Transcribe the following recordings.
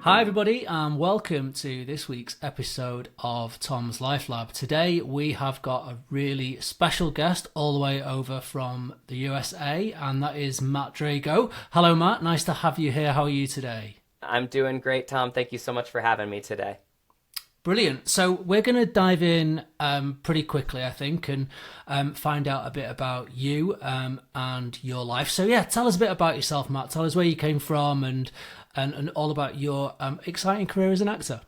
Hi, everybody, and welcome to this week's episode of Tom's Life Lab. Today, we have got a really special guest all the way over from the USA, and that is Matt Drago. Hello, Matt. Nice to have you here. How are you today? I'm doing great, Tom. Thank you so much for having me today. Brilliant. So we're going to dive in pretty quickly, I think, and find out a bit about you and your life. So, yeah, tell us a bit about yourself, Matt. Tell us where you came from and all about your exciting career as an actor.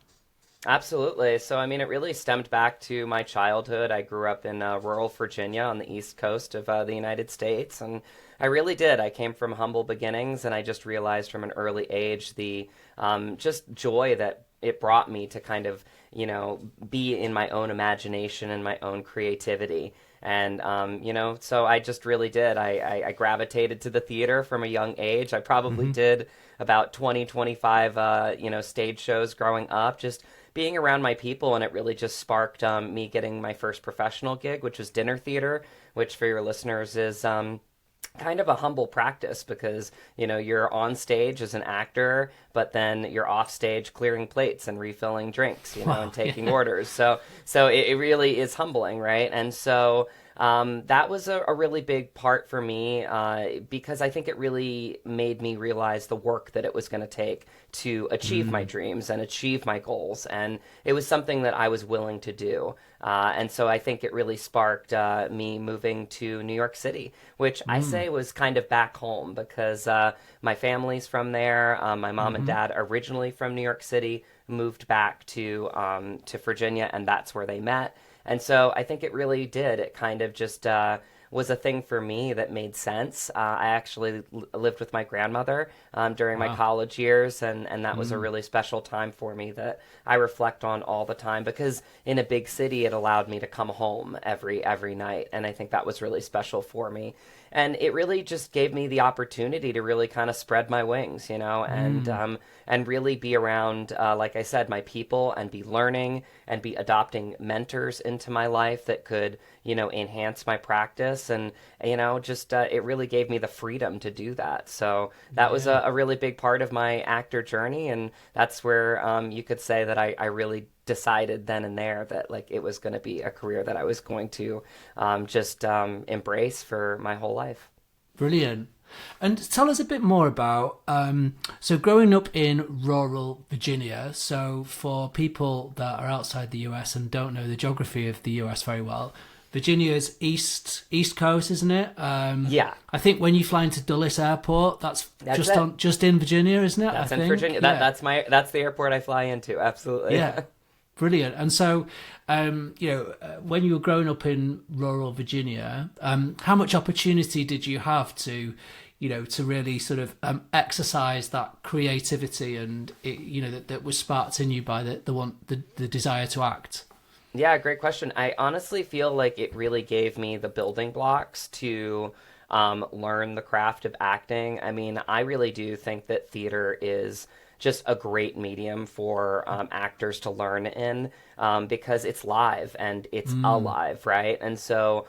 Absolutely. So, I mean, it really stemmed back to my childhood. I grew up in rural Virginia on the east coast of the United States, and I really did. I came from humble beginnings, and I just realized from an early age the just joy that it brought me to kind of, be in my own imagination and my own creativity. And, so I just really did. I gravitated to the theater from a young age. I probably did about 20, 25, stage shows growing up, just being around my people. And it really just sparked me getting my first professional gig, which was dinner theater, which for your listeners is kind of a humble practice because, you're on stage as an actor, but then you're off stage clearing plates and refilling drinks, and taking orders. So it really is humbling, right? And so that was a really big part for me because I think it really made me realize the work that it was going to take to achieve my dreams and achieve my goals. And it was something that I was willing to do. And so I think it really sparked me moving to New York City, which I say was kind of back home because my family's from there. My mom and dad originally from New York City, moved back to Virginia, and that's where they met. And so I think it really did. It kind of just was a thing for me that made sense. I actually lived with my grandmother during my college years, and that was a really special time for me that I reflect on all the time because in a big city, it allowed me to come home every night. And I think that was really special for me. And it really just gave me the opportunity to really kind of spread my wings, and really be around, like I said, my people and be learning and be adopting mentors into my life that could, enhance my practice. And, it really gave me the freedom to do that. So that was a really big part of my actor journey. And that's where you could say that I really decided then and there that like it was going to be a career that I was going to embrace for my whole life. Brilliant. And tell us a bit more about, so growing up in rural Virginia, so for people that are outside the US and don't know the geography of the US very well, Virginia's east coast, isn't it? Yeah. I think when you fly into Dulles Airport, that's just in Virginia, isn't it? That's in Virginia. Yeah. That's the airport I fly into. Absolutely. Yeah. Brilliant. And so, when you were growing up in rural Virginia, how much opportunity did you have to really sort of exercise that creativity and that was sparked in you by the desire to act? Yeah, great question. I honestly feel like it really gave me the building blocks to learn the craft of acting. I mean, I really do think that theater is just a great medium for actors to learn in because it's live and it's alive, right? And so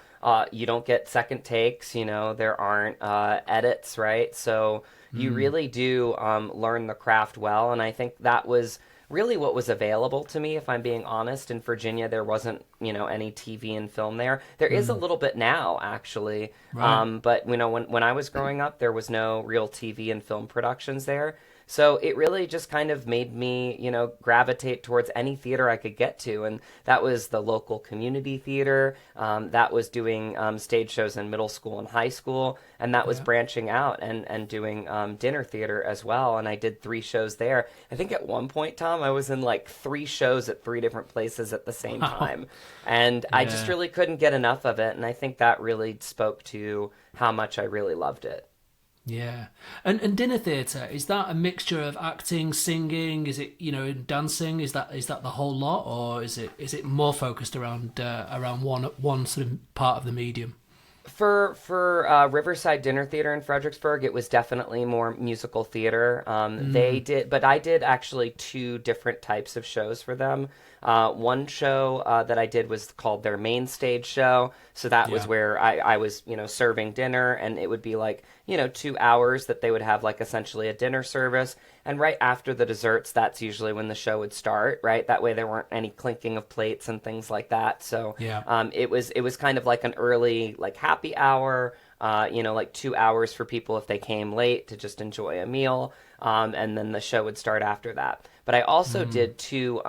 you don't get second takes, there aren't edits, right? So you really do learn the craft well. And I think that was really what was available to me, if I'm being honest. In Virginia, there wasn't, any TV and film there. There is a little bit now, actually. Right. But, when I was growing up, there was no real TV and film productions there. So it really just kind of made me, gravitate towards any theater I could get to. And that was the local community theater. That was doing stage shows in middle school and high school. And that was branching out and doing dinner theater as well. And I did 3 shows there. I think at one point, Tom, I was in like 3 shows at 3 different places at the same time. And I just really couldn't get enough of it. And I think that really spoke to how much I really loved it. Yeah. And dinner theatre, is that a mixture of acting, singing? Is it, dancing? Is that the whole lot, or is it more focused around one sort of part of the medium? For Riverside Dinner Theater in Fredericksburg, it was definitely more musical theater. They did, but I did actually 2 different types of shows for them. One show that I did was called their main stage show. So that was Yeah. where I was, serving dinner, and it would be like, 2 hours that they would have like essentially a dinner service. And right after the desserts, that's usually when the show would start, right? That way there weren't any clinking of plates and things like that. So Yeah. it was kind of like an early like happy hour, like 2 hours for people if they came late to just enjoy a meal. And then the show would start after that. But I also did two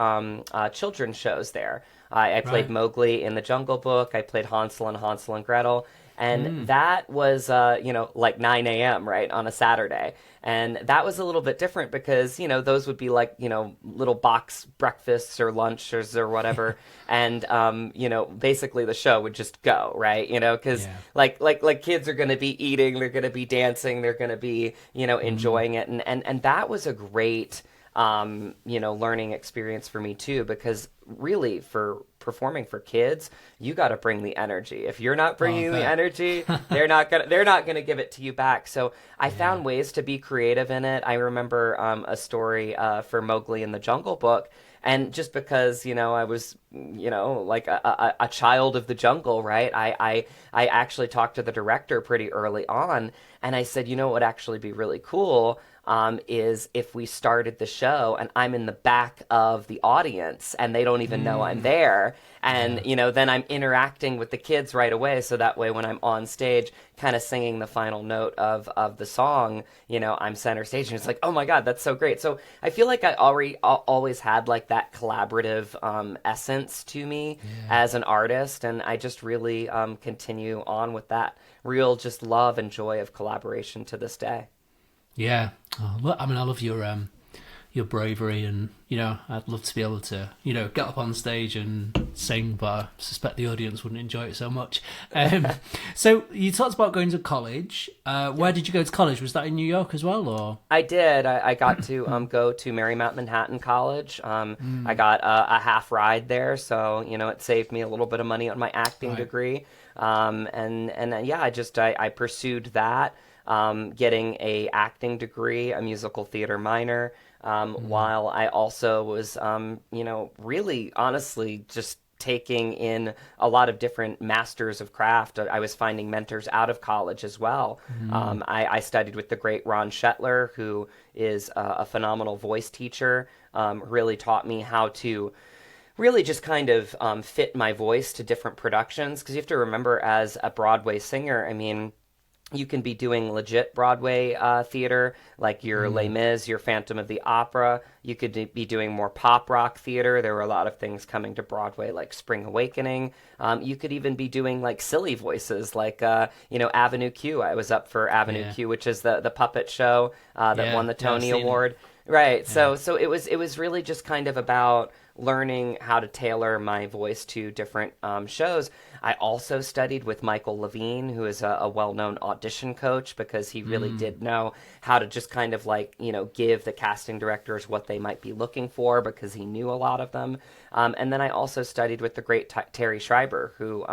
children's shows there. I played Right. Mowgli in the Jungle Book. I played Hansel and Gretel. And that was, like 9 a.m., right, on a Saturday. And that was a little bit different because, those would be like, little box breakfasts or lunches or whatever. And, basically the show would just go, right? Because Yeah. like kids are going to be eating, they're going to be dancing, they're going to be, enjoying it. And that was a great, learning experience for me too, because really for performing for kids, you got to bring the energy. If you're not Oh, I bringing the bet. energy, they're not gonna give it to you back. So I Yeah. found ways to be creative in it. I remember a story for Mowgli in the Jungle Book. And just because, I was, like a child of the jungle, right? I actually talked to the director pretty early on, and I said, what would actually be really cool is if we started the show and I'm in the back of the audience and they don't even know I'm there. And, Yeah. then I'm interacting with the kids right away. So that way, when I'm on stage, kind of singing the final note of the song, I'm center stage. And it's like, oh my God, that's so great. So I feel like I always had like that collaborative essence to me Yeah. as an artist. And I just really continue on with that real just love and joy of collaboration to this day. Yeah. Oh, look, I mean, I love your bravery, and I'd love to be able to get up on stage and sing, but I suspect the audience wouldn't enjoy it so much. So you talked about going to college. Where did you go to college? Was that in New York as well, or? I did. I got to go to Marymount Manhattan College. I got a half ride there, so it saved me a little bit of money on my acting Right. degree. And yeah, I pursued that, getting a acting degree, a musical theater minor, while I also was really honestly just taking in a lot of different masters of craft. I was finding mentors out of college as well. I studied with the great Ron Shetler, who is a phenomenal voice teacher. Really taught me how to really just kind of fit my voice to different productions. Because you have to remember, as a Broadway singer, I mean, you can be doing legit Broadway theater, like your Les Mis, your Phantom of the Opera. You could be doing more pop rock theater. There were a lot of things coming to Broadway, like Spring Awakening. You could even be doing like silly voices, like Avenue Q. I was up for Avenue Yeah. Q, which is the puppet show that Yeah. won the Yeah. I've Tony seen it. Award. Right. Yeah. So it was really just kind of about learning how to tailor my voice to different shows. I also studied with Michael Levine, who is a well-known audition coach, because he really did know how to just kind of like, give the casting directors what they might be looking for, because he knew a lot of them. And then I also studied with the great Terry Schreiber, who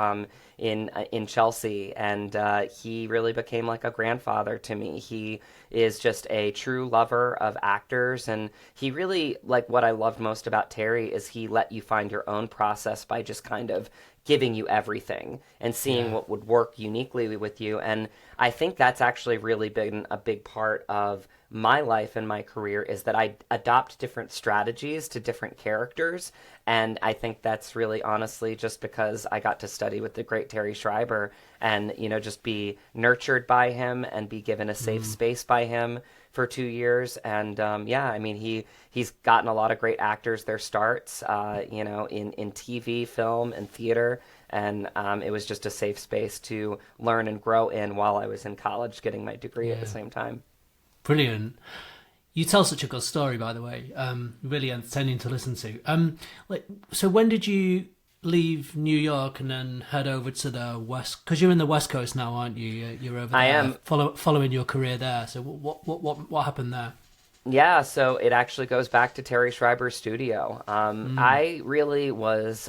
in Chelsea, and he really became like a grandfather to me. He is just a true lover of actors, and he really, like, what I loved most about Terry is he let you find your own process by just kind of giving you everything and seeing Yeah. what would work uniquely with you. And I think that's actually really been a big part of my life and my career, is that I adopt different strategies to different characters. And I think that's really honestly just because I got to study with the great Terry Schreiber, and, just be nurtured by him and be given a safe space by him for 2 years. And yeah, I mean, he's gotten a lot of great actors their starts, in TV, film, and theater. And it was just a safe space to learn and grow in while I was in college getting my degree at the Yeah. same time. Brilliant. You tell such a good story, by the way. Really entertaining to listen to. So when did you leave New York and then head over to the West? Because you're in the West Coast now, aren't you? You're over I there, am. following your career there. So what happened there? Yeah, so it actually goes back to Terry Schreiber's studio. I really was,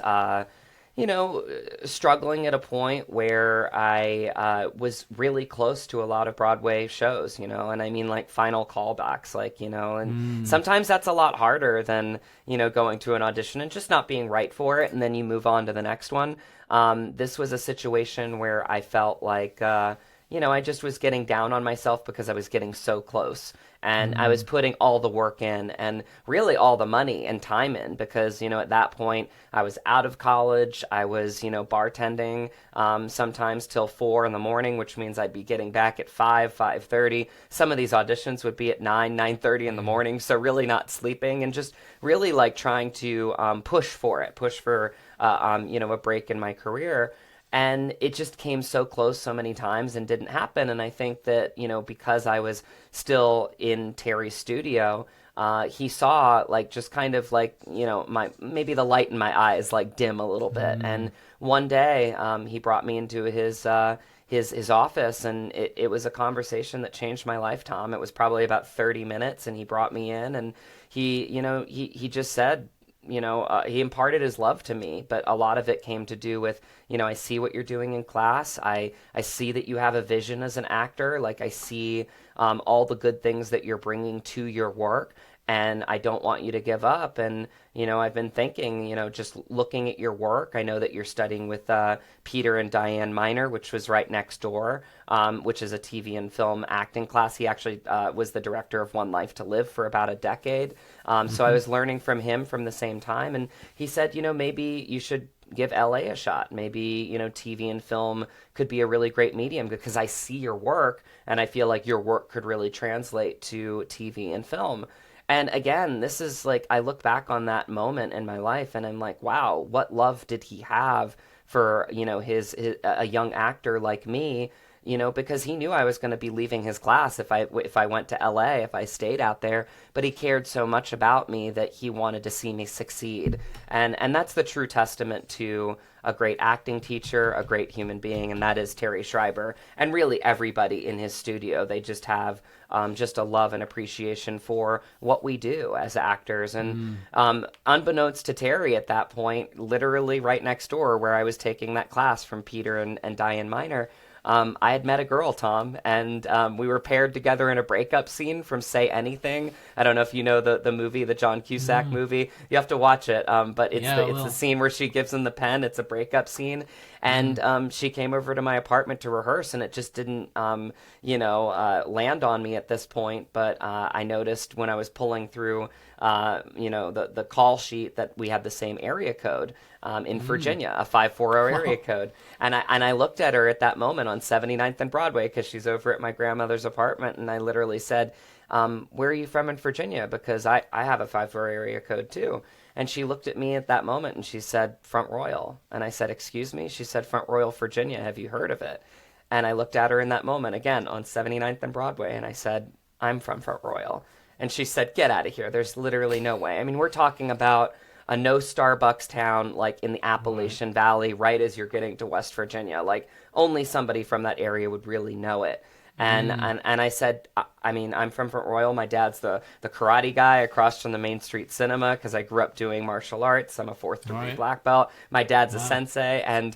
struggling at a point where I was really close to a lot of Broadway shows, and I mean like final callbacks, like, and Mm. sometimes that's a lot harder than, going to an audition and just not being right for it, and then you move on to the next one. This was a situation where I felt like, I just was getting down on myself because I was getting so close. And I was Mm. putting all the work in and really all the money and time in because, at that point I was out of college. I was, bartending sometimes till 4 in the morning, which means I'd be getting back at 5:30. Some of these auditions would be at 9:30 in the Yeah. morning. So really not sleeping and just really like trying to push for, a break in my career. And it just came so close so many times and didn't happen. And I think that, because I was still in Terry's studio, he saw like just kind of like, my maybe the light in my eyes like dim a little bit. Mm. And one day he brought me into his office, and it was a conversation that changed my life, Tom. It was probably about 30 minutes, and he brought me in, and he just said, he imparted his love to me, but a lot of it came to do with, I see what you're doing in class. I see that you have a vision as an actor. Like I see all the good things that you're bringing to your work, and I don't want you to give up. And, I've been thinking, just looking at your work, I know that you're studying with Peter and Diane Miner, which was right next door, which is a TV and film acting class. He actually was the director of One Life to Live for about a decade. So I Hmm. was learning from him from the same time. And he said, maybe you should give LA a shot. Maybe, TV and film could be a really great medium because I see your work and I feel like your work could really translate to TV and film. And again, this is like, I look back on that moment in my life and I'm like, wow, what love did he have for, his a young actor like me, because he knew I was going to be leaving his class if I went to LA, if I stayed out there, but he cared so much about me that he wanted to see me succeed. And that's the true testament to a great acting teacher, a great human being, and that is Terry Schreiber. And really everybody in his studio, they just have just a love and appreciation for what we do as actors. And Mm. unbeknownst to Terry at that point, literally right next door where I was taking that class from Peter and Diane Miner, I had met a girl, Tom, and we were paired together in a breakup scene from Say Anything. I don't know if you know the movie, the John Cusack Mm. movie. You have to watch it, but it's Yeah, the I it's the will. scene where she gives him the pen. It's a breakup scene, and Mm. she came over to my apartment to rehearse, and it just didn't, land on me at this point. But I noticed when I was pulling through, the call sheet that we had the same area code in Mm. Virginia, a 540 area Wow. code. And I looked at her at that moment on 79th and Broadway because she's over at my grandmother's apartment. And I literally said, where are you from in Virginia? Because I have a 540 area code too. And she looked at me at that moment and she said, Front Royal. And I said, excuse me? She said, Front Royal, Virginia. Have you heard of it? And I looked at her in that moment again on 79th and Broadway and I said, I'm from Front Royal. And she said, get out of here. There's literally no way. I mean, we're talking about a no Starbucks town like in the Right. Appalachian Valley, right as you're getting to West Virginia. Like only somebody from that area would really know it. And Mm. and I said, I mean, I'm from Front Royal. My dad's the karate guy across from the Main Street Cinema because I grew up doing martial arts. I'm a fourth degree Right. black belt. My dad's a Wow. sensei, and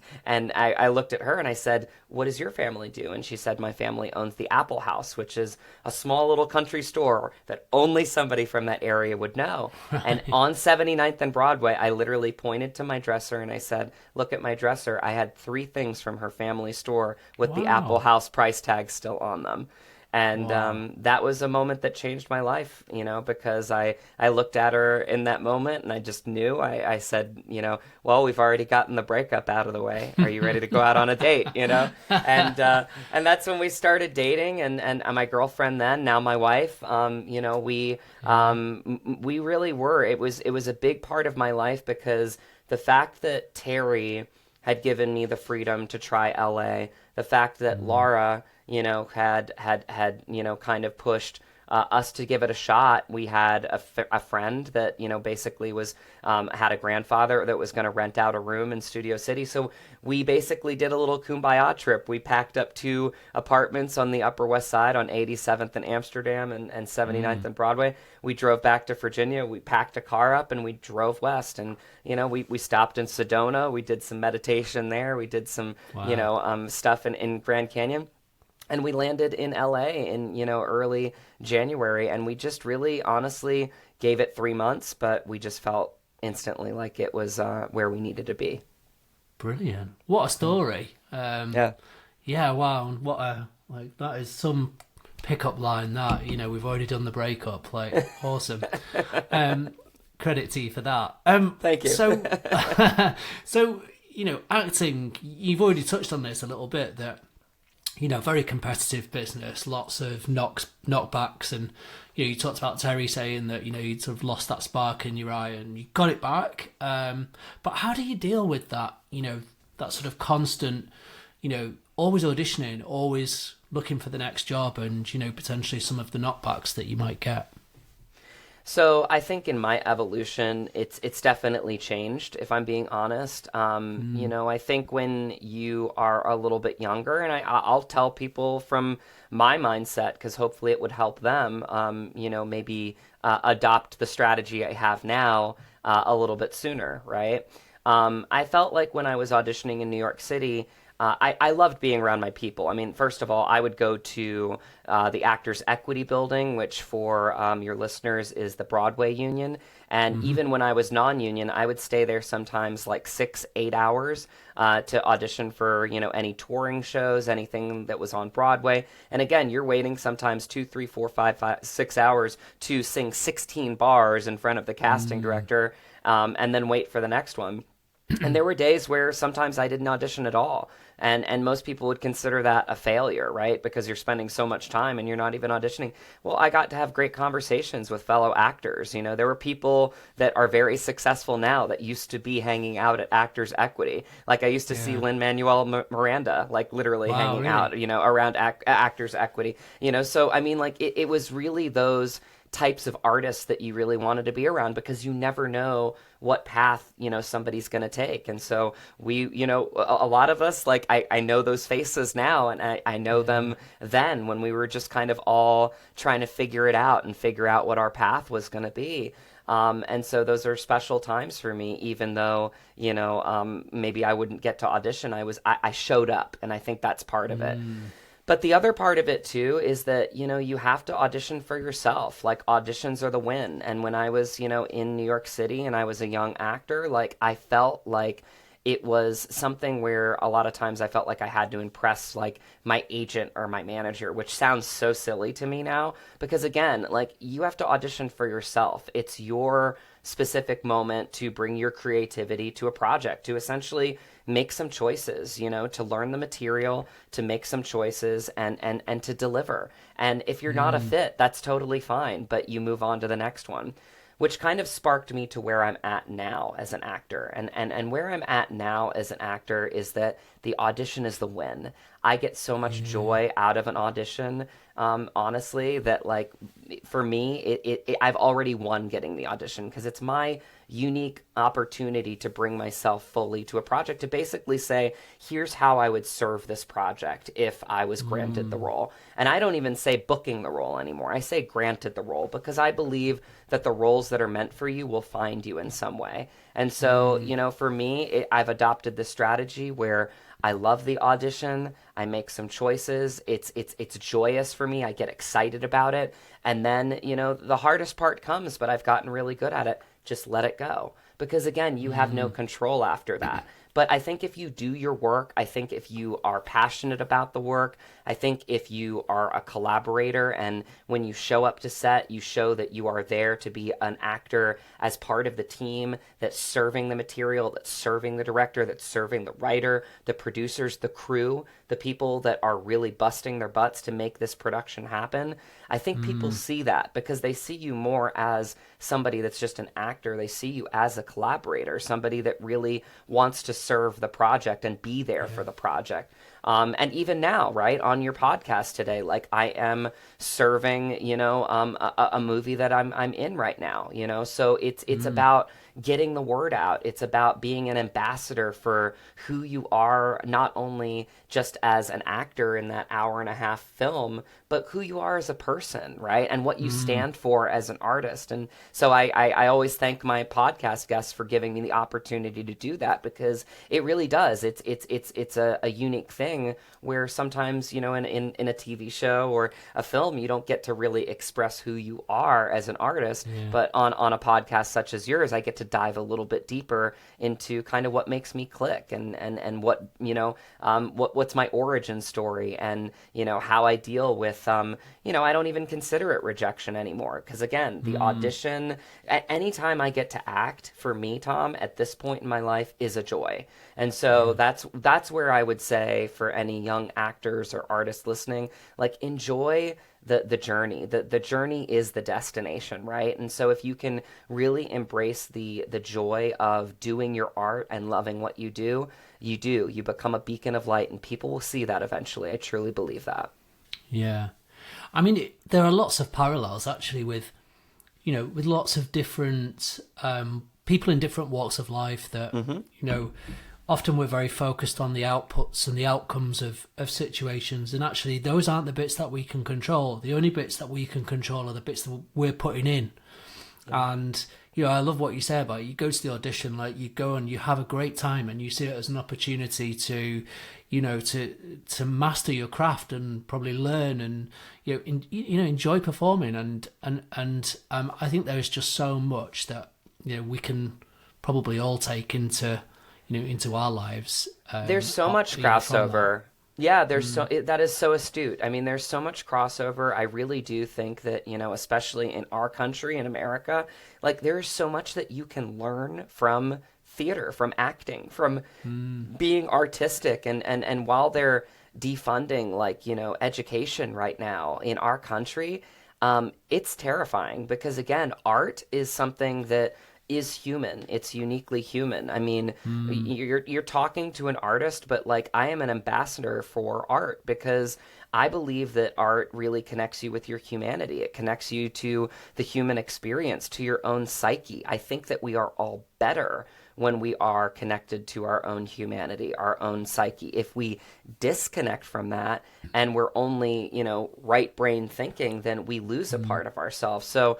I looked at her and I said, what does your family do? And she said, my family owns the Apple House, which is a small little country store that only somebody from that area would know. And Right. on 79th and Broadway, I literally pointed to my dresser and I said, look at my dresser. I had three things from her family store with the Apple Wow. House price tag still on them. And Wow. that was a moment that changed my life, because I looked at her in that moment and I just knew. I said, well, we've already gotten the breakup out of the way. Are you ready to go out on a date? And that's when we started dating. And my girlfriend then, now my wife, Yeah. we really were. It was a big part of my life because the fact that Terry had given me the freedom to try LA, the fact that Mm. Laura, had kind of pushed us to give it a shot, we had a friend that, basically was had a grandfather that was going to rent out a room in Studio City. So we basically did a little kumbaya trip. We packed up 2 apartments on the Upper West Side on 87th and Amsterdam and 79th and Broadway. We drove back to Virginia. We packed a car up and we drove west. And, we stopped in Sedona. We did some meditation there. We did some, Wow. stuff in Grand Canyon. And we landed in LA in, early January. And we just really honestly gave it 3 months, but we just felt instantly like it was where we needed to be. Brilliant. What a story. Yeah. Yeah, wow. And what a, like, that is some pickup line that, we've already done the breakup. Like, awesome. Credit to you for that. Thank you. So, so, acting, you've already touched on this a little bit, that, very competitive business, lots of knockbacks, and you talked about Terry saying that you'd sort of lost that spark in your eye and you got it back. But how do you deal with that? That sort of constant, always auditioning, always looking for the next job, and potentially some of the knockbacks that you might get. So I think in my evolution, it's definitely changed, if I'm being honest. I think when you are a little bit younger, and I'll tell people from my mindset, because hopefully it would help them, maybe adopt the strategy I have now a little bit sooner, right? I felt like when I was auditioning in New York City, I loved being around my people. I mean, first of all, I would go to the Actors Equity Building, which for your listeners is the Broadway Union. And even when I was non-union, I would stay there sometimes like 6, 8 hours to audition for, any touring shows, anything that was on Broadway. And again, you're waiting sometimes 2, 3, 4, 5, 6 hours to sing 16 bars in front of the casting director, and then wait for the next one. And there were days where sometimes I didn't audition at all. And most people would consider that a failure, right? Because you're spending so much time and you're not even auditioning. Well, I got to have great conversations with fellow actors. There were people that are very successful now that used to be hanging out at Actors Equity. Like I used to see Lin-Manuel Miranda, like literally hanging out, around Actors Equity. So I mean, like it was really those types of artists that you really wanted to be around, because you never know what path somebody's going to take. And so we, a lot of us, like I know those faces now, and I know them then when we were just kind of all trying to figure it out and figure out what our path was going to be. And so those are special times for me, even though, maybe I wouldn't get to audition. I showed up, and I think that's part of it. But the other part of it too is that, you have to audition for yourself. Like auditions are the win. And when I was, in New York City and I was a young actor, like I felt like it was something where a lot of times I felt like I had to impress like my agent or my manager, which sounds so silly to me now, because again, like you have to audition for yourself. It's your specific moment to bring your creativity to a project, to essentially make some choices, to learn the material, to make some choices and to deliver. And if you're not a fit, that's totally fine, but you move on to the next one, which kind of sparked me to where I'm at now as an actor. And where I'm at now as an actor is that the audition is the win. I get so much joy out of an audition, honestly, that like for me, I've already won getting the audition, because it's my unique opportunity to bring myself fully to a project, to basically say, here's how I would serve this project if I was granted the role. And I don't even say booking the role anymore. I say granted the role, because I believe that the roles that are meant for you will find you in some way. And so, for me, I've adopted this strategy where I love the audition. I make some choices. It's joyous for me. I get excited about it. And then, the hardest part comes, but I've gotten really good at it. Just let it go. Because again, you have no control after that. But I think if you do your work, I think if you are passionate about the work, I think if you are a collaborator and when you show up to set, you show that you are there to be an actor as part of the team that's serving the material, that's serving the director, that's serving the writer, the producers, the crew, the people that are really busting their butts to make this production happen. I think people see that because they see you more as somebody that's just an actor. They see you as a collaborator, somebody that really wants to serve the project and be there for the project. And even now, right, on your podcast today, like I am serving, a movie that I'm in right now, so it's about getting the word out. It's about being an ambassador for who you are, not only just as an actor in that hour and a half film, but who you are as a person, right? And what you stand for as an artist. And so I always thank my podcast guests for giving me the opportunity to do that, because it really does. It's a unique thing where sometimes, in a TV show or a film, you don't get to really express who you are as an artist. Yeah. But on a podcast such as yours, I get to dive a little bit deeper into kind of what makes me click, and what, what's my origin story, and, how I deal with, I don't even consider it rejection anymore. Because again, the audition, anytime I get to act, for me, Tom, at this point in my life, is a joy. And so that's where I would say, for any young actors or artists listening, like, enjoy the journey. The journey is the destination, right? And so if you can really embrace the joy of doing your art and loving what you do, you become a beacon of light, and people will see that eventually. I truly believe that. Yeah. I mean, there are lots of parallels actually with, with lots of different people in different walks of life that, often we're very focused on the outputs and the outcomes of situations. And actually, those aren't the bits that we can control. The only bits that we can control are the bits that we're putting in. Yeah. And, I love what you say about it. You go to the audition, like, you go and you have a great time, and you see it as an opportunity to, to master your craft and probably learn and, enjoy performing. And I think there is just so much that, we can probably all take into our lives. There's so much crossover. Yeah, that is so astute. I mean, there's so much crossover. I really do think that, especially in our country, in America, like, there's so much that you can learn from theater, from acting, from being artistic. And while they're defunding, like, education right now in our country, it's terrifying, because, again, art is something that is human. It's uniquely human. I mean, you're talking to an artist, but, like, I am an ambassador for art, because I believe that art really connects you with your humanity. It connects you to the human experience, to your own psyche. I think that we are all better when we are connected to our own humanity, our own psyche. If we disconnect from that and we're only, right brain thinking, then we lose a part of ourselves. So,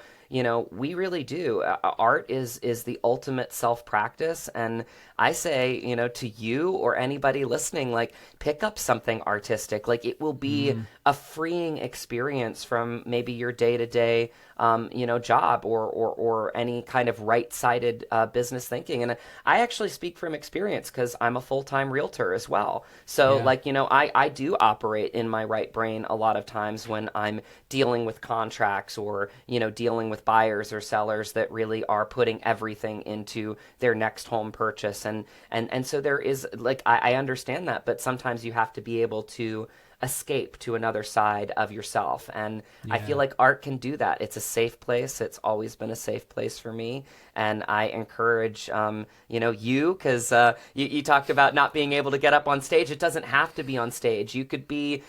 we really do. Art is the ultimate self-practice. And I say, to you or anybody listening, like, pick up something artistic. Like, it will be a freeing experience from maybe your day-to-day, job or any kind of right-sided business thinking. And I actually speak from experience, because I'm a full-time realtor as well. So, I do operate in my right brain a lot of times when I'm dealing with contracts or, dealing with buyers or sellers that really are putting everything into their next home purchase. And so there is, like, I understand that, but sometimes you have to be able to escape to another side of yourself. And I feel like art can do that. It's a safe place. It's always been a safe place for me. And I encourage, you, because you talked about not being able to get up on stage. It doesn't have to be on stage. You could be,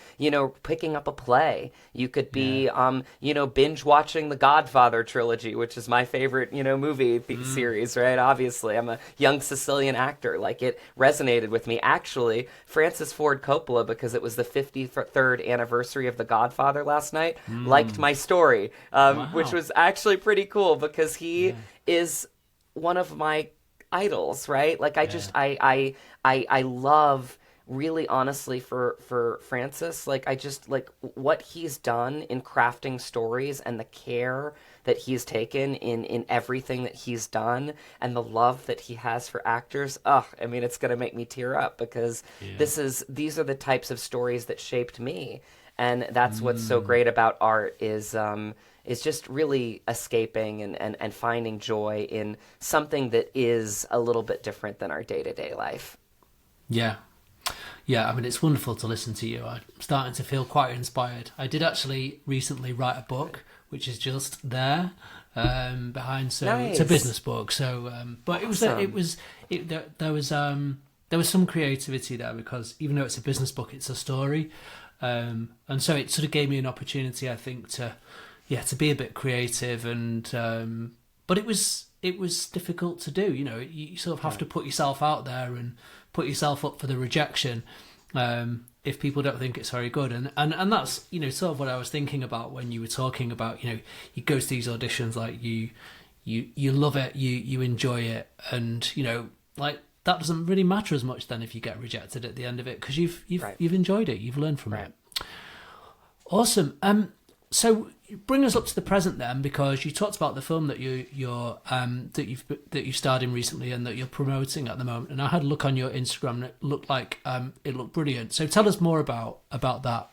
picking up a play. You could be, binge watching the Godfather trilogy, which is my favorite, movie series, right? Obviously, I'm a young Sicilian actor. Like, it resonated with me. Actually, Francis Ford Coppola, because it was the 53rd anniversary of The Godfather last night, liked my story, which was actually pretty cool, because he is one of my idols, right? Like, I love, really honestly, for Francis, like, I just, like, what he's done in crafting stories, and the care that he's taken in everything that he's done, and the love that he has for actors. I mean, it's gonna make me tear up, because these are the types of stories that shaped me. And that's what's so great about art, is just really escaping and finding joy in something that is a little bit different than our day-to-day life. Yeah. I mean, it's wonderful to listen to you. I'm starting to feel quite inspired. I did actually recently write a book, which is just there behind. So nice. It's a business book. So, but it was awesome. there was there was some creativity there, because even though it's a business book, it's a story. And so it sort of gave me an opportunity, I think, to be a bit creative. And but it was difficult to do. You sort of have to put yourself out there and put yourself up for the rejection, if people don't think it's very good. And that's, sort of what I was thinking about when you were talking about, you go to these auditions, like you love it, you enjoy it, and like, that doesn't really matter as much then if you get rejected at the end of it, because you've enjoyed it, you've learned from it. Awesome. So bring us up to the present then, because you talked about the film that you've starred in recently and that you're promoting at the moment. And I had a look on your Instagram, and it looked like it looked brilliant. So tell us more about that.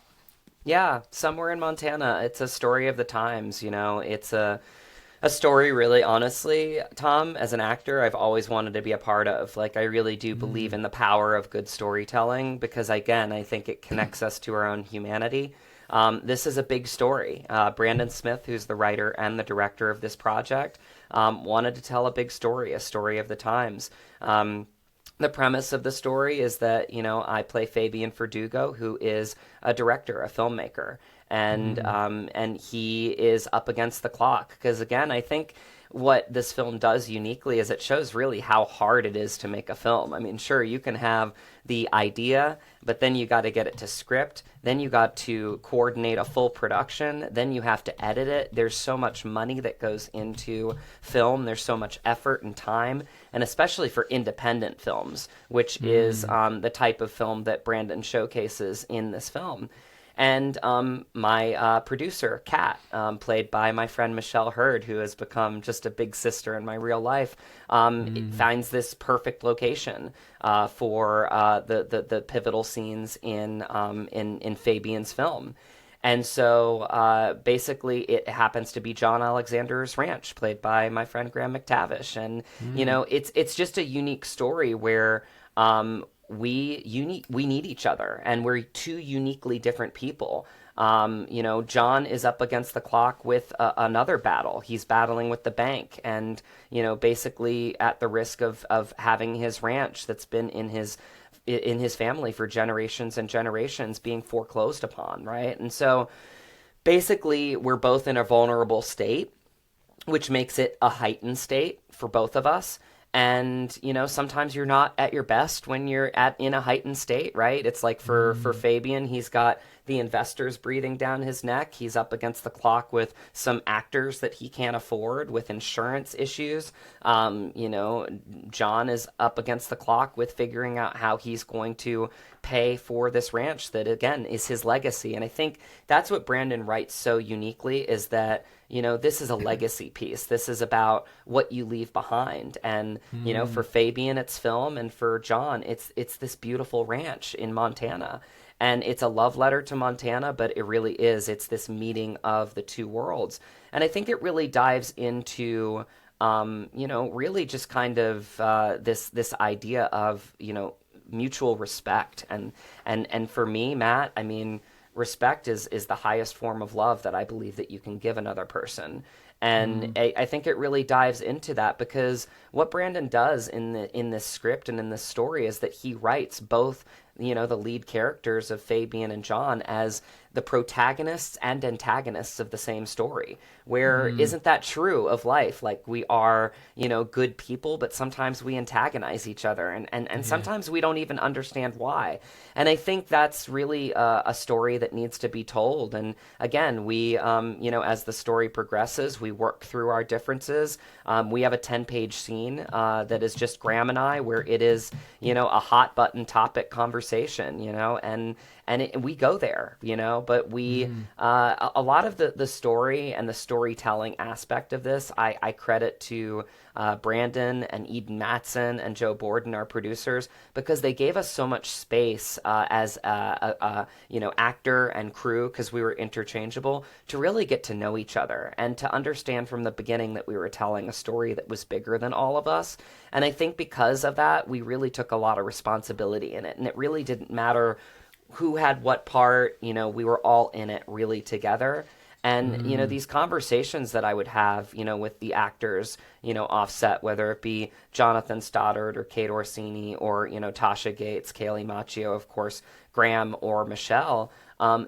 Yeah, Somewhere in Montana. It's a story of the times. It's a story, really, honestly, Tom, as an actor, I've always wanted to be a part of. Like, I really do believe in the power of good storytelling, because, again, I think it connects us to our own humanity. This is a big story. Brandon Smith, who's the writer and the director of this project, wanted to tell a big story, a story of the times. The premise of the story is that, I play Fabian Verdugo, who is a director, a filmmaker. And he is up against the clock, because, again, I think what this film does uniquely is it shows really how hard it is to make a film. I mean, sure, you can have the idea, but then you got to get it to script, then you got to coordinate a full production, then you have to edit it. There's so much money that goes into film, there's so much effort and time, and especially for independent films, which is the type of film that Brandon showcases in this film. And my producer, Kat, played by my friend Michelle Hurd, who has become just a big sister in my real life, finds this perfect location for the pivotal scenes in Fabian's film. And so basically it happens to be John Alexander's ranch, played by my friend Graham McTavish. And, it's just a unique story where we need each other, and we're two uniquely different people. John is up against the clock with another battle. He's battling with the bank, and basically at the risk of having his ranch that's been in his family for generations and generations being foreclosed upon, right? And so basically we're both in a vulnerable state, which makes it a heightened state for both of us. And, sometimes you're not at your best when you're in a heightened state, right? It's like for Fabian, he's got the investors breathing down his neck. He's up against the clock with some actors that he can't afford, with insurance issues. John is up against the clock with figuring out how he's going to pay for this ranch that, again, is his legacy. And I think that's what Brandon writes so uniquely, is that this is a legacy piece. This is about what you leave behind. And, for Fabian, it's film. And for John, it's this beautiful ranch in Montana. And it's a love letter to Montana, but it really is. It's this meeting of the two worlds. And I think it really dives into, really just kind of this idea of, mutual respect. And for me, Matt, I mean, respect is the highest form of love that I believe that you can give another person. And I think it really dives into that, because what Brandon does in this script and in this story is that he writes both, the lead characters of Fabian and John as the protagonists and antagonists of the same story, where isn't that true of life? Like, we are, good people, but sometimes we antagonize each other, and sometimes we don't even understand why. And I think that's really a story that needs to be told. And again, we, as the story progresses, we work through our differences. We have a 10-page scene that is just Graham and I, where it is, a hot button topic conversation, and we go there, but we, a lot of the story and the storytelling aspect of this, I credit to Brandon and Eden Matson and Joe Borden, our producers, because they gave us so much space as actor and crew, because we were interchangeable, to really get to know each other and to understand from the beginning that we were telling a story that was bigger than all of us. And I think because of that, we really took a lot of responsibility in it, and it really didn't matter who had what part. We were all in it really together. And, these conversations that I would have, with the actors, offset, whether it be Jonathan Stoddard or Kate Orsini or, Tasha Gates, Kaylee Macchio, of course, Graham or Michelle,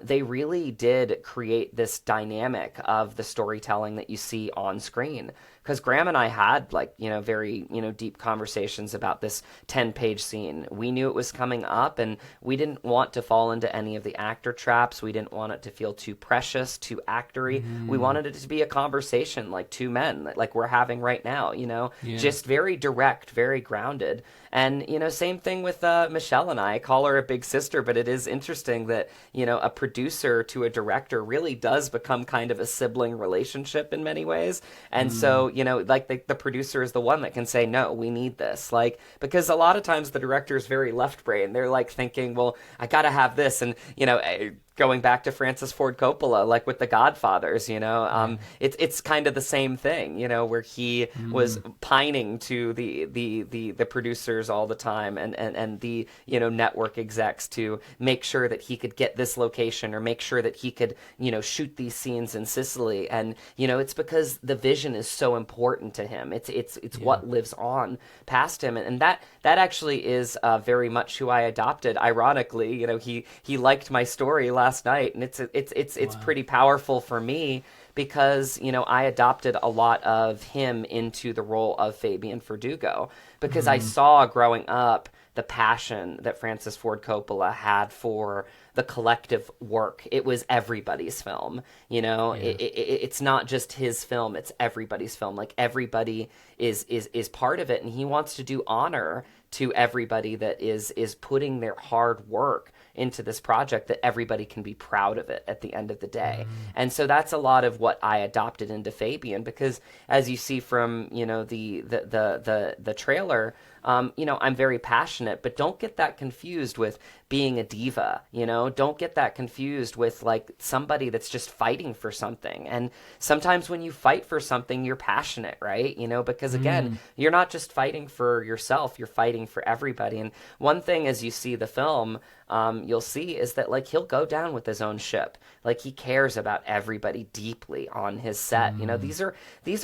they really did create this dynamic of the storytelling that you see on screen. Because Graham and I had very, deep conversations about this 10-page scene. We knew it was coming up, and we didn't want to fall into any of the actor traps. We didn't want it to feel too precious, too actory. We wanted it to be a conversation like two men, like we're having right now, Yeah. just very direct, very grounded. And, same thing with Michelle and I call her a big sister, but it is interesting that, a producer to a director really does become kind of a sibling relationship in many ways. And so, the producer is the one that can say, no, we need this. Like, because a lot of times the director is very left brain. They're like thinking, well, I got to have this. And, going back to Francis Ford Coppola, like with The Godfathers, it's kind of the same thing, where he was pining to the producers all the time and the network execs to make sure that he could get this location or make sure that he could shoot these scenes in Sicily. And it's because the vision is so important to him. It's what lives on past him, and that actually is very much who I adopted. Ironically, he liked my story last night, and it's pretty powerful for me because I adopted a lot of him into the role of Fabian Verdugo because I saw growing up the passion that Francis Ford Coppola had for the collective work. It was everybody's film, it's not just his film, it's everybody's film. Like everybody is part of it, and he wants to do honor to everybody that is putting their hard work into this project, that everybody can be proud of it at the end of the day. And so that's a lot of what I adopted into Fabian, because as you see from the trailer, I'm very passionate, but don't get that confused with being a diva, don't get that confused with like somebody that's just fighting for something. And sometimes when you fight for something, you're passionate, right? Because again, you're not just fighting for yourself, you're fighting for everybody. And one thing as you see the film, you'll see is that like he'll go down with his own ship. Like he cares about everybody deeply on his set. These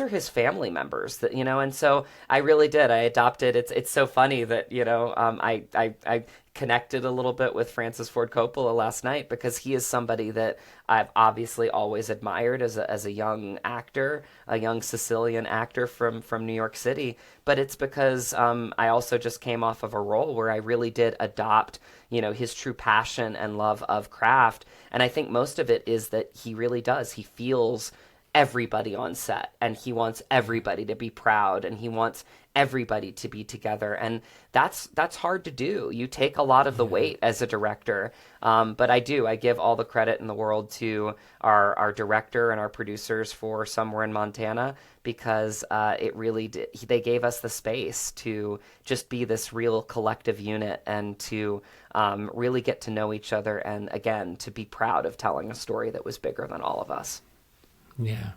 are his family members that, and so I really did. I adopted. It's so funny that, I connected a little bit with Francis Ford Coppola last night because he is somebody that I've obviously always admired as a young actor, a young Sicilian actor from New York City. But it's because I also just came off of a role where I really did adopt, his true passion and love of craft. And I think most of it is that he really does. He feels everybody on set, and he wants everybody to be proud, and he wants everybody to be together. And that's hard to do. You take a lot of the weight as a director. But I give all the credit in the world to our director and our producers for Somewhere in Montana, because it really did. They gave us the space to just be this real collective unit and to really get to know each other. And again, to be proud of telling a story that was bigger than all of us. Yeah.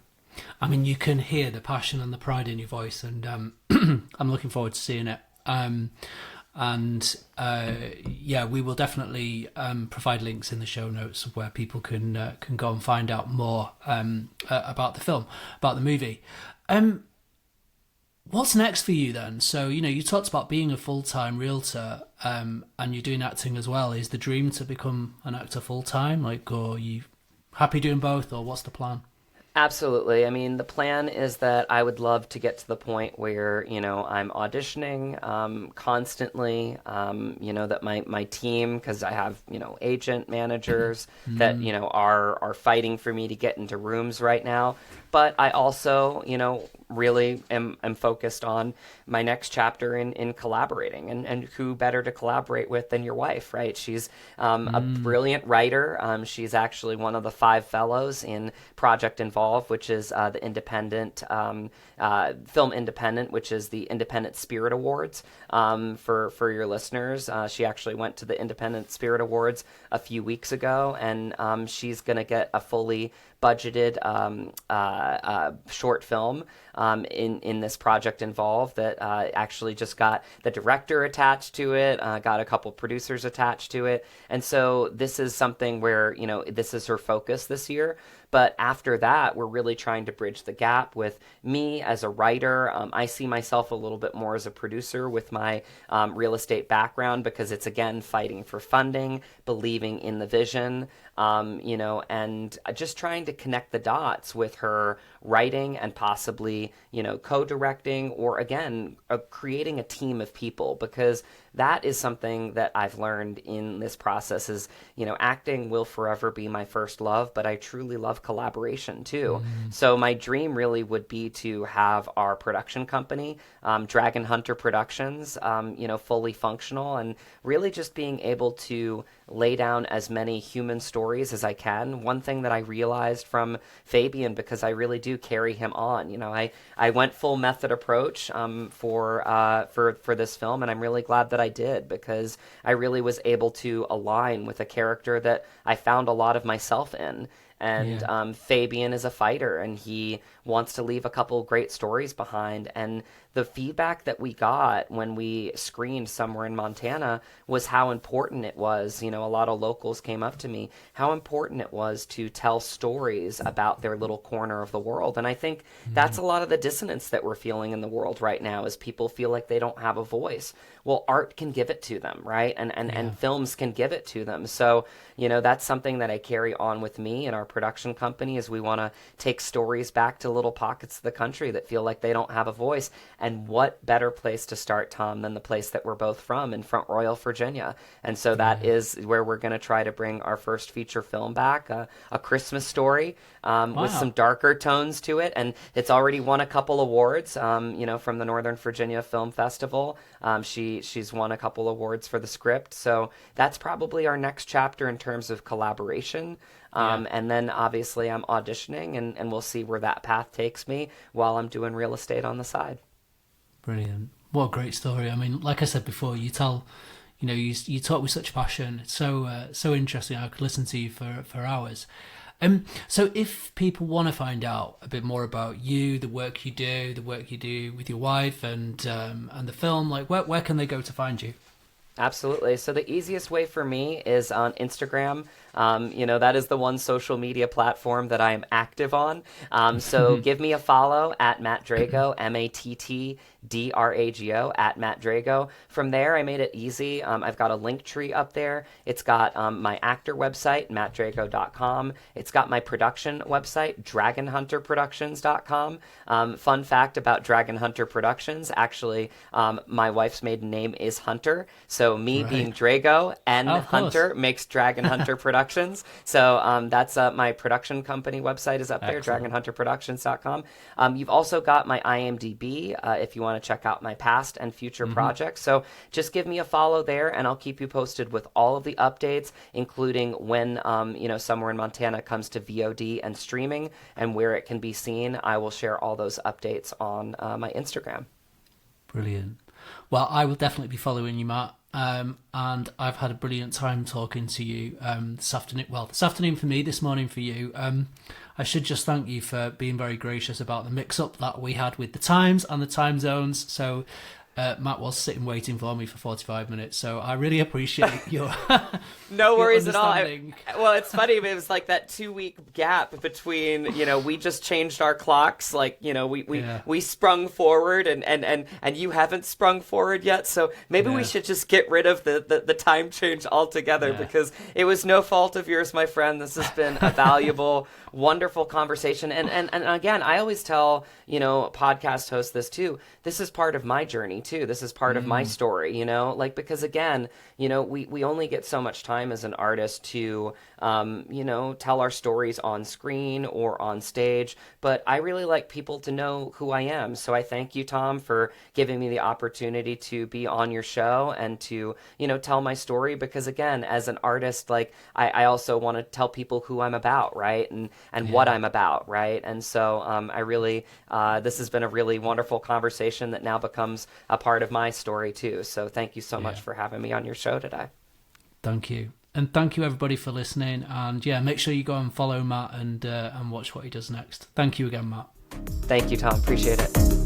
I mean, you can hear the passion and the pride in your voice, and I'm looking forward to seeing it. We will definitely provide links in the show notes of where people can go and find out more about the film, about the movie. What's next for you then? So, you talked about being a full-time realtor, and you're doing acting as well. Is the dream to become an actor full-time? Or are you happy doing both, or what's the plan? Absolutely. I mean, the plan is that I would love to get to the point where, I'm auditioning constantly, that my team, because I have, agent managers that, are fighting for me to get into rooms right now. But I also, really am focused on my next chapter in collaborating. And who better to collaborate with than your wife, right? She's a brilliant writer. She's actually one of the 5 fellows in Project Involve, which is the independent Film Independent, which is the Independent Spirit Awards for your listeners. She actually went to the Independent Spirit Awards a few weeks ago, and she's going to get a fully budgeted short film in this project involved that actually just got the director attached to it, got a couple producers attached to it. And so this is something where, this is her focus this year. But after that, we're really trying to bridge the gap with me as a writer. I see myself a little bit more as a producer with my real estate background, because it's, again, fighting for funding, believing in the vision, and just trying to connect the dots with her writing and possibly, co-directing, or, again, creating a team of people, because that is something that I've learned in this process is, acting will forever be my first love, but I truly love collaboration too. So my dream really would be to have our production company, Dragon Hunter Productions, fully functional, and really just being able to lay down as many human stories as I can. One thing that I realized from Fabian, because I really do carry him on, I went full method approach for this film, and I'm really glad that I did, because I really was able to align with a character that I found a lot of myself in. And Fabian is a fighter, and he wants to leave a couple great stories behind. And the feedback that we got when we screened somewhere in Montana was how important it was. A lot of locals came up to me, how important it was to tell stories about their little corner of the world. And I think that's a lot of the dissonance that we're feeling in the world right now, is people feel like they don't have a voice. Well, art can give it to them, right? And films can give it to them. So, that's something that I carry on with me and our production company, is we want to take stories back to little pockets of the country that feel like they don't have a voice. And what better place to start, Tom, than the place that we're both from, in Front Royal, Virginia. And so that is where we're going to try to bring our first feature film back, A Christmas Story, with some darker tones to it. And it's already won a couple awards, from the Northern Virginia Film Festival. She's won a couple awards for the script. So that's probably our next chapter in terms of collaboration. And then obviously I'm auditioning, and we'll see where that path takes me while I'm doing real estate on the side. Brilliant. What a great story. I mean, like I said before, you tell, you talk with such passion. It's so interesting. I could listen to you for hours. So if people want to find out a bit more about you, the work you do with your wife, and the film, like where can they go to find you? Absolutely. So the easiest way for me is on Instagram. That is the one social media platform that I am active on. So give me a follow at Matt Drago, MattDrago, at Matt Drago. From there, I made it easy. I've got a link tree up there. It's got my actor website, mattdrago.com. It's got my production website, dragonhunterproductions.com. Fun fact about Dragon Hunter Productions, actually, my wife's maiden name is Hunter. So me being Drago and Hunter makes Dragon Hunter Productions. So that's my production company website is up there, dragonhunterproductions.com. You've also got my IMDb if you want to check out my past and future projects. So just give me a follow there, and I'll keep you posted with all of the updates, including when Somewhere in Montana comes to VOD and streaming, and where it can be seen. I will share all those updates on my Instagram. Brilliant. Well, I will definitely be following you, Matt. And I've had a brilliant time talking to you this afternoon. Well, this afternoon for me, this morning for you. I should just thank you for being very gracious about the mix-up that we had with the times and the time zones. So Matt was sitting waiting for me for 45 minutes, so I really appreciate your no worries at all. Well, it's funny, it was like that 2-week gap between, we just changed our clocks, like, we sprung forward, and you haven't sprung forward yet, so maybe we should just get rid of the time change altogether, because it was no fault of yours, my friend. This has been a valuable, wonderful conversation, and again, I always tell, podcast hosts this too. This is part of my journey too. This is part of my story, because again, we only get so much time as an artist to, tell our stories on screen or on stage, but I really like people to know who I am. So I thank you, Tom, for giving me the opportunity to be on your show and to, tell my story, because again, as an artist, like I also want to tell people who I'm about, right? And what I'm about, right? And so I really, this has been a really wonderful conversation that now becomes a part of my story too. So thank you so much for having me on your show today. Thank you. And thank you everybody for listening. And yeah, make sure you go and follow Matt and watch what he does next. Thank you again, Matt. Thank you, Tom. Appreciate it.